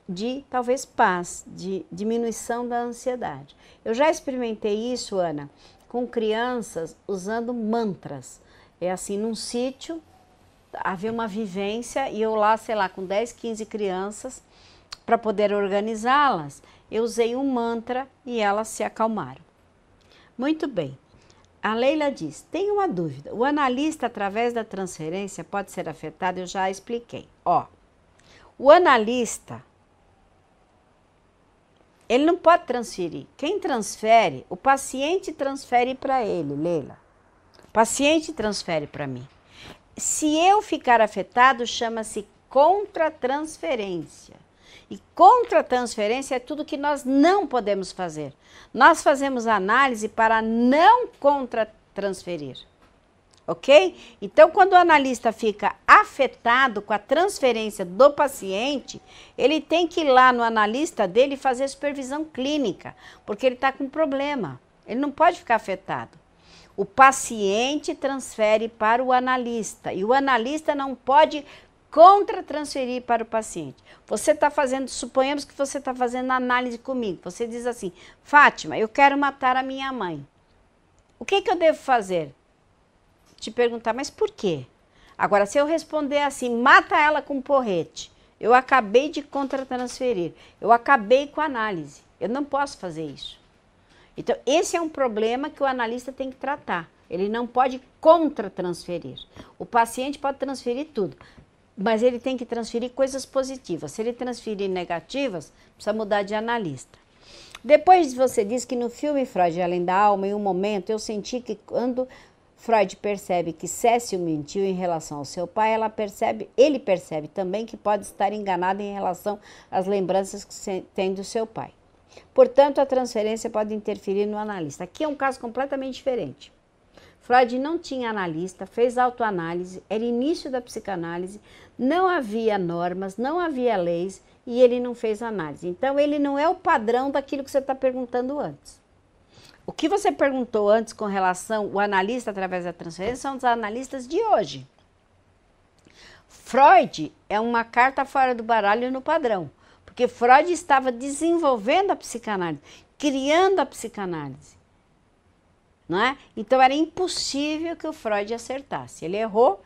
de, talvez, paz, de diminuição da ansiedade. Eu já experimentei isso, Ana, com crianças usando mantras. É assim, num sítio, havia uma vivência e eu lá, sei lá, com 10, 15 crianças, para poder organizá-las, eu usei um mantra e elas se acalmaram. Muito bem. A Leila diz, tem uma dúvida, o analista através da transferência pode ser afetado? Eu já expliquei. Ó, o analista, ele não pode transferir. Quem transfere, o paciente transfere para ele, Leila. O paciente transfere para mim. Se eu ficar afetado, chama-se contratransferência. E contratransferência é tudo que nós não podemos fazer. Nós fazemos análise para não contratransferir. Ok? Então, quando o analista fica afetado com a transferência do paciente, ele tem que ir lá no analista dele e fazer supervisão clínica, porque ele está com problema. Ele não pode ficar afetado. O paciente transfere para o analista e o analista não pode contratransferir para o paciente. Você está fazendo, suponhamos que você está fazendo análise comigo. Você diz assim, Fátima, eu quero matar a minha mãe. O que eu devo fazer? Te perguntar, mas por quê? Agora, se eu responder assim, mata ela com um porrete, eu acabei de contratransferir, eu acabei com a análise. Eu não posso fazer isso. Então, esse é um problema que o analista tem que tratar. Ele não pode contratransferir. O paciente pode transferir tudo, mas ele tem que transferir coisas positivas. Se ele transferir negativas, precisa mudar de analista. Depois você diz que no filme Freud, Além da Alma, em um momento, eu senti que quando Freud percebe que Cécile mentiu em relação ao seu pai, ele percebe também que pode estar enganado em relação às lembranças que tem do seu pai. Portanto, a transferência pode interferir no analista. Aqui é um caso completamente diferente. Freud não tinha analista, fez autoanálise, era início da psicanálise, não havia normas, não havia leis e ele não fez análise. Então, ele não é o padrão daquilo que você está perguntando antes. O que você perguntou antes com relação ao analista através da transferência são os analistas de hoje. Freud é uma carta fora do baralho no padrão, porque Freud estava desenvolvendo a psicanálise, criando a psicanálise. Não é? Então era impossível que o Freud acertasse. Ele errou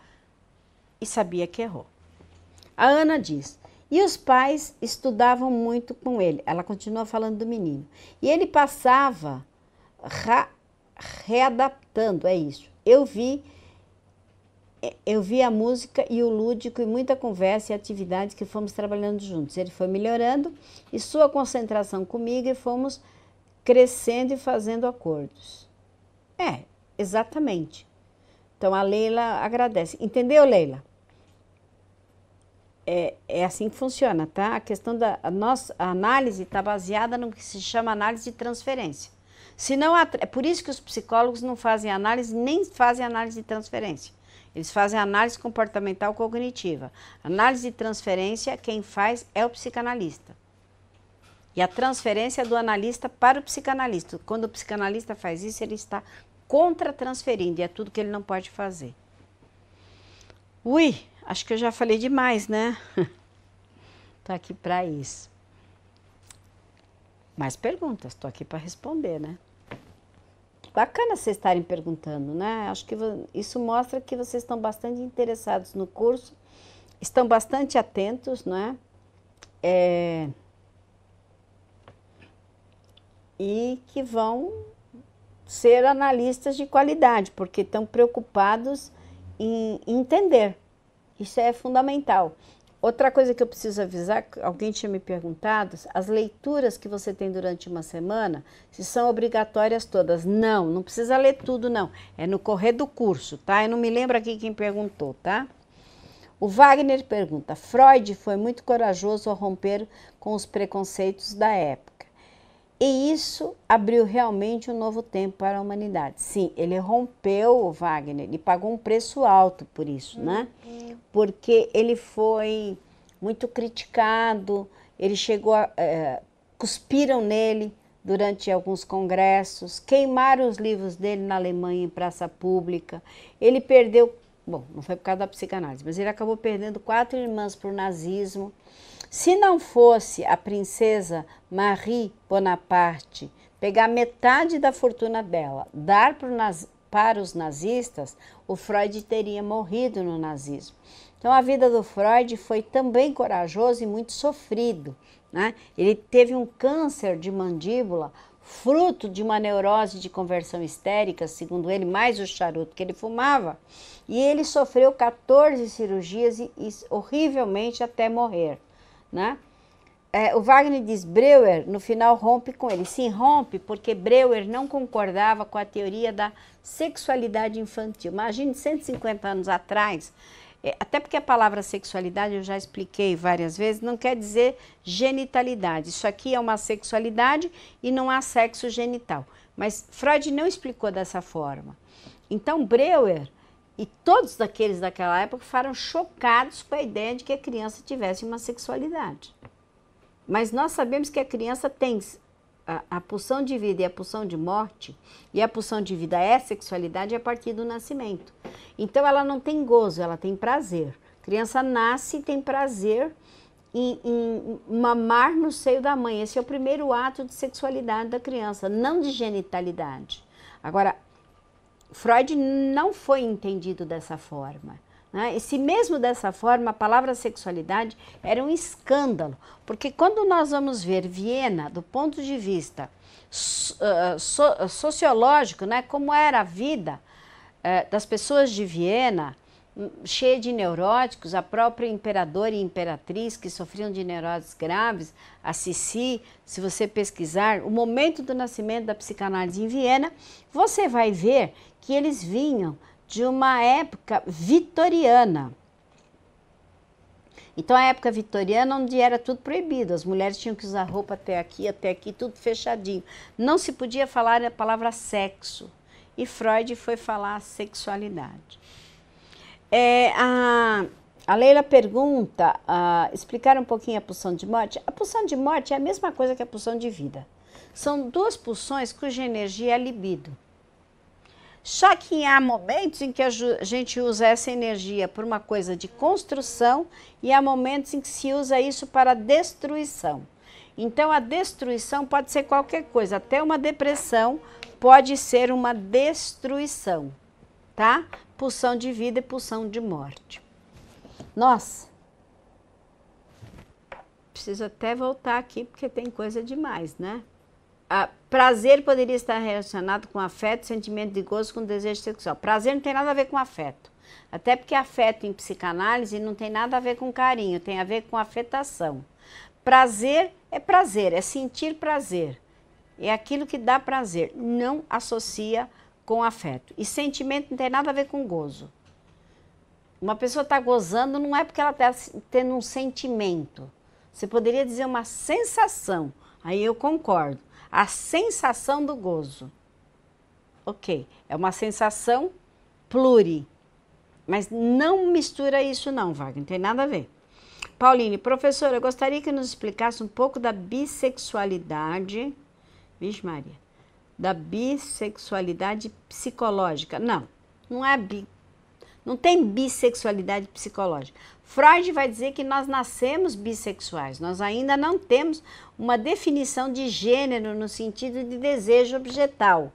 e sabia que errou. A Ana diz, e os pais estudavam muito com ele. Ela continua falando do menino. E ele passava readaptando, é isso. Eu vi a música e o lúdico e muita conversa e atividades que fomos trabalhando juntos. Ele foi melhorando e sua concentração comigo e fomos crescendo e fazendo acordos. É, exatamente. Então, a Leila agradece. Entendeu, Leila? É assim que funciona, tá? A questão da nossa análise está baseada no que se chama análise de transferência. Senão, é por isso que os psicólogos não fazem análise, nem fazem análise de transferência. Eles fazem análise comportamental cognitiva. Análise de transferência, quem faz é o psicanalista. E a transferência é do analista para o psicanalista. Quando o psicanalista faz isso, ele está contra-transferindo, e é tudo que ele não pode fazer. Ui, acho que eu já falei demais, né? Tô aqui para isso. Mais perguntas, tô aqui para responder, né? Bacana vocês estarem perguntando, né? Acho que isso mostra que vocês estão bastante interessados no curso, estão bastante atentos, não é? E que vão ser analistas de qualidade, porque estão preocupados em entender. Isso é fundamental. Outra coisa que eu preciso avisar, alguém tinha me perguntado, as leituras que você tem durante uma semana, se são obrigatórias todas. Não, não precisa ler tudo, não. É no correr do curso, tá? Eu não me lembro aqui quem perguntou, tá? O Wagner pergunta, Freud foi muito corajoso ao romper com os preconceitos da época. E isso abriu realmente um novo tempo para a humanidade. Sim, ele rompeu, o Wagner, ele pagou um preço alto por isso, né? Porque ele foi muito criticado, ele chegou a... cuspiram nele durante alguns congressos, queimaram os livros dele na Alemanha em praça pública. Ele perdeu, bom, não foi por causa da psicanálise, mas ele acabou perdendo 4 irmãs para o nazismo. Se não fosse a princesa Marie Bonaparte pegar metade da fortuna dela, dar para para os nazistas, o Freud teria morrido no nazismo. Então a vida do Freud foi também corajoso e muito sofrido, né? Ele teve um câncer de mandíbula, fruto de uma neurose de conversão histérica, segundo ele, mais o charuto que ele fumava, e ele sofreu 14 cirurgias e horrivelmente até morrer, né? O Wagner diz, Breuer no final rompe com ele. Sim, rompe porque Breuer não concordava com a teoria da sexualidade infantil. Imagine 150 anos atrás, até porque a palavra sexualidade, eu já expliquei várias vezes, não quer dizer genitalidade. Isso aqui é uma sexualidade e não há sexo genital. Mas Freud não explicou dessa forma. Então Breuer e todos daqueles daquela época ficaram chocados com a ideia de que a criança tivesse uma sexualidade. Mas nós sabemos que a criança tem a pulsão de vida e a pulsão de morte, e a pulsão de vida é sexualidade a partir do nascimento. Então ela não tem gozo, ela tem prazer. A criança nasce e tem prazer em mamar no seio da mãe. Esse é o primeiro ato de sexualidade da criança, não de genitalidade. Agora, Freud não foi entendido dessa forma. E se mesmo dessa forma, a palavra sexualidade era um escândalo, porque quando nós vamos ver Viena do ponto de vista sociológico, né, como era a vida das pessoas de Viena, cheia de neuróticos, a própria imperador e imperatriz que sofriam de neuroses graves, a Sissi, se você pesquisar o momento do nascimento da psicanálise em Viena, você vai ver que eles vinham de uma época vitoriana. Então, a época vitoriana, onde era tudo proibido, as mulheres tinham que usar roupa até aqui, tudo fechadinho. Não se podia falar a palavra sexo. E Freud foi falar sexualidade. A Leila pergunta, explicar um pouquinho a pulsão de morte. A pulsão de morte é a mesma coisa que a pulsão de vida. São duas pulsões cuja energia é a libido. Só que há momentos em que a gente usa essa energia por uma coisa de construção e há momentos em que se usa isso para destruição. Então, a destruição pode ser qualquer coisa, até uma depressão pode ser uma destruição, tá? Pulsão de vida e pulsão de morte. Nossa, preciso até voltar aqui porque tem coisa demais, né? Prazer poderia estar relacionado com afeto, sentimento de gozo, com desejo sexual. Prazer não tem nada a ver com afeto. Até porque afeto em psicanálise não tem nada a ver com carinho, tem a ver com afetação. Prazer, é sentir prazer. É aquilo que dá prazer, não associa com afeto. E sentimento não tem nada a ver com gozo. Uma pessoa está gozando não é porque ela está tendo um sentimento. Você poderia dizer uma sensação, aí eu concordo. A sensação do gozo. Ok, é uma sensação pluri. Mas não mistura isso não, Wagner, não tem nada a ver. Pauline, professora, eu gostaria que nos explicasse um pouco da bissexualidade. Vixe Maria. Da bissexualidade psicológica. Não, não tem bissexualidade psicológica. Freud vai dizer que nós nascemos bissexuais, nós ainda não temos uma definição de gênero no sentido de desejo objetal.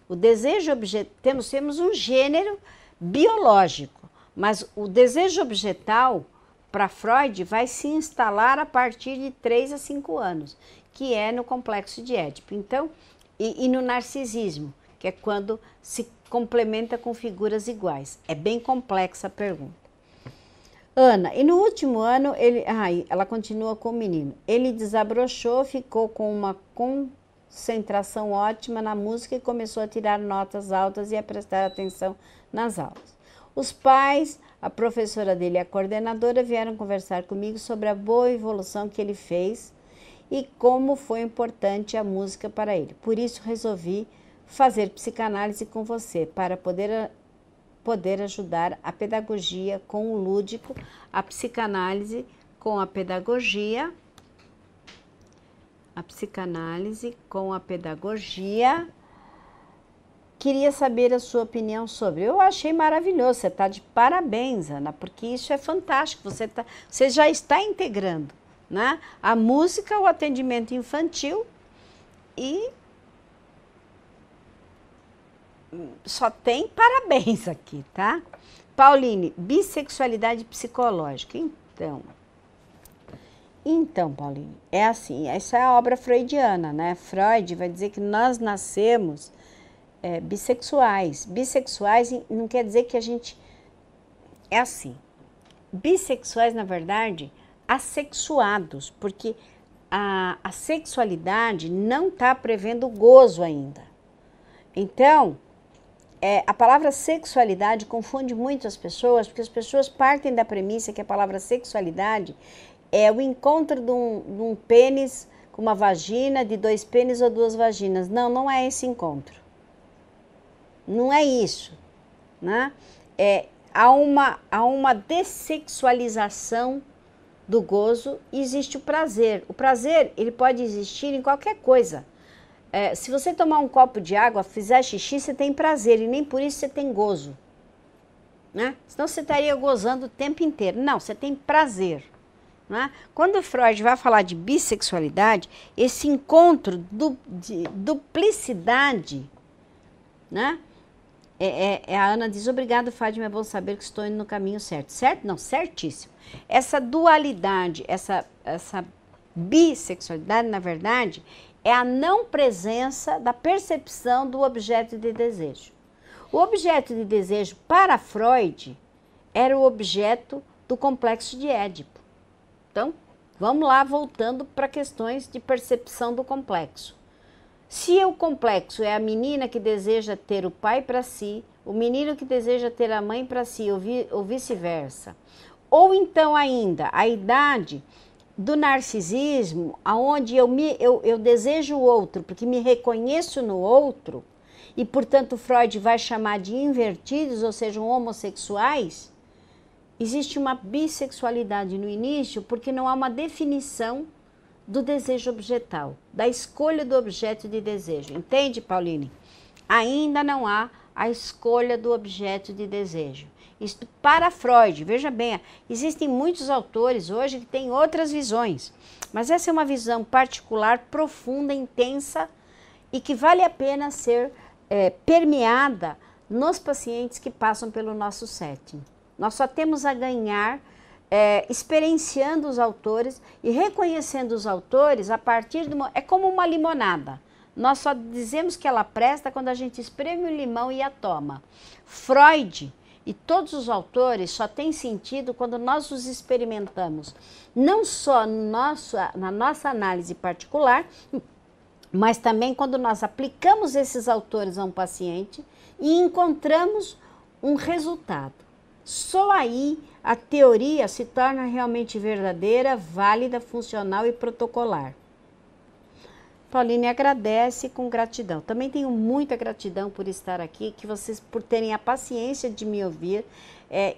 O desejo objetal, temos um gênero biológico, mas o desejo objetal, para Freud, vai se instalar a partir de 3 a 5 anos, que é no complexo de Édipo. Então, e no narcisismo, que é quando se complementa com figuras iguais. É bem complexa a pergunta. Ana, e no último ano, ela continua com o menino. Ele desabrochou, ficou com uma concentração ótima na música e começou a tirar notas altas e a prestar atenção nas aulas. Os pais, a professora dele e a coordenadora vieram conversar comigo sobre a boa evolução que ele fez e como foi importante a música para ele. Por isso, resolvi fazer psicanálise com você, para poder ajudar a pedagogia com o lúdico, a psicanálise com a pedagogia, Queria saber a sua opinião sobre. Eu achei maravilhoso, você está de parabéns, Ana, porque isso é fantástico, você já está integrando, né? A música, o atendimento infantil e só tem parabéns aqui, tá? Pauline, bissexualidade psicológica. Então, Pauline, é assim, essa é a obra freudiana, né? Freud vai dizer que nós nascemos bissexuais. Bissexuais não quer dizer que a gente... É assim, bissexuais, na verdade, assexuados, porque a sexualidade não está prevendo gozo ainda. Então, a palavra sexualidade confunde muito as pessoas, porque as pessoas partem da premissa que a palavra sexualidade é o encontro de um pênis com uma vagina, de 2 pênis ou 2 vaginas. Não, não é esse encontro. Não é isso, né? Há uma dessexualização do gozo e existe o prazer. O prazer, ele pode existir em qualquer coisa. Se você tomar um copo de água, fizer xixi, você tem prazer e nem por isso você tem gozo, né? Senão você estaria gozando o tempo inteiro. Não, você tem prazer, né? Quando Freud vai falar de bissexualidade, esse encontro de duplicidade, né? A Ana diz, obrigado, Fátima, é bom saber que estou indo no caminho certo. Certo? Não, certíssimo. Essa dualidade, essa bissexualidade, na verdade, é a não presença da percepção do objeto de desejo. O objeto de desejo para Freud era o objeto do complexo de Édipo. Então, vamos lá, voltando para questões de percepção do complexo. Se o complexo é a menina que deseja ter o pai para si, o menino que deseja ter a mãe para si, ou vice-versa, ou então ainda a idade do narcisismo, aonde eu desejo o outro porque me reconheço no outro, e portanto Freud vai chamar de invertidos, ou seja, homossexuais, existe uma bissexualidade no início porque não há uma definição do desejo objetal, da escolha do objeto de desejo. Entende, Pauline? Ainda não há a escolha do objeto de desejo. Isto para Freud, veja bem, existem muitos autores hoje que têm outras visões, mas essa é uma visão particular, profunda, intensa e que vale a pena ser permeada nos pacientes que passam pelo nosso setting. Nós só temos a ganhar experienciando os autores e reconhecendo os autores a partir de é como uma limonada. Nós só dizemos que ela presta quando a gente espreme o limão e a toma. Freud e todos os autores só têm sentido quando nós os experimentamos, não só na nossa análise particular, mas também quando nós aplicamos esses autores a um paciente e encontramos um resultado. Só aí a teoria se torna realmente verdadeira, válida, funcional e protocolar. Pauline agradece com gratidão. Também tenho muita gratidão por estar aqui, que vocês por terem a paciência de me ouvir.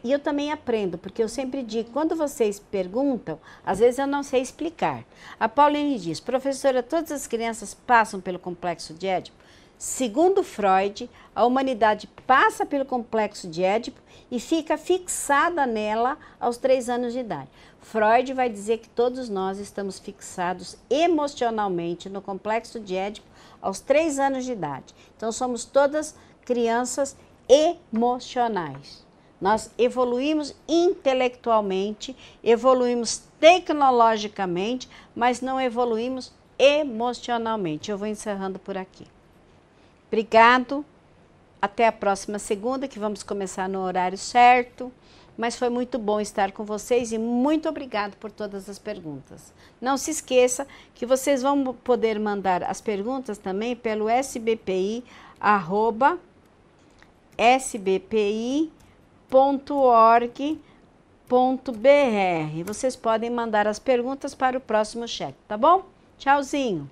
E eu também aprendo, porque eu sempre digo, quando vocês perguntam, às vezes eu não sei explicar. A Pauline diz, professora, todas as crianças passam pelo complexo de Édipo? Segundo Freud, a humanidade passa pelo complexo de Édipo e fica fixada nela aos 3 anos de idade. Freud vai dizer que todos nós estamos fixados emocionalmente no complexo de Édipo aos 3 anos de idade. Então, somos todas crianças emocionais. Nós evoluímos intelectualmente, evoluímos tecnologicamente, mas não evoluímos emocionalmente. Eu vou encerrando por aqui. Obrigado, até a próxima segunda, que vamos começar no horário certo, mas foi muito bom estar com vocês e muito obrigado por todas as perguntas. Não se esqueça que vocês vão poder mandar as perguntas também pelo sbpi@sbpi.org.br. Vocês podem mandar as perguntas para o próximo chat, tá bom? Tchauzinho!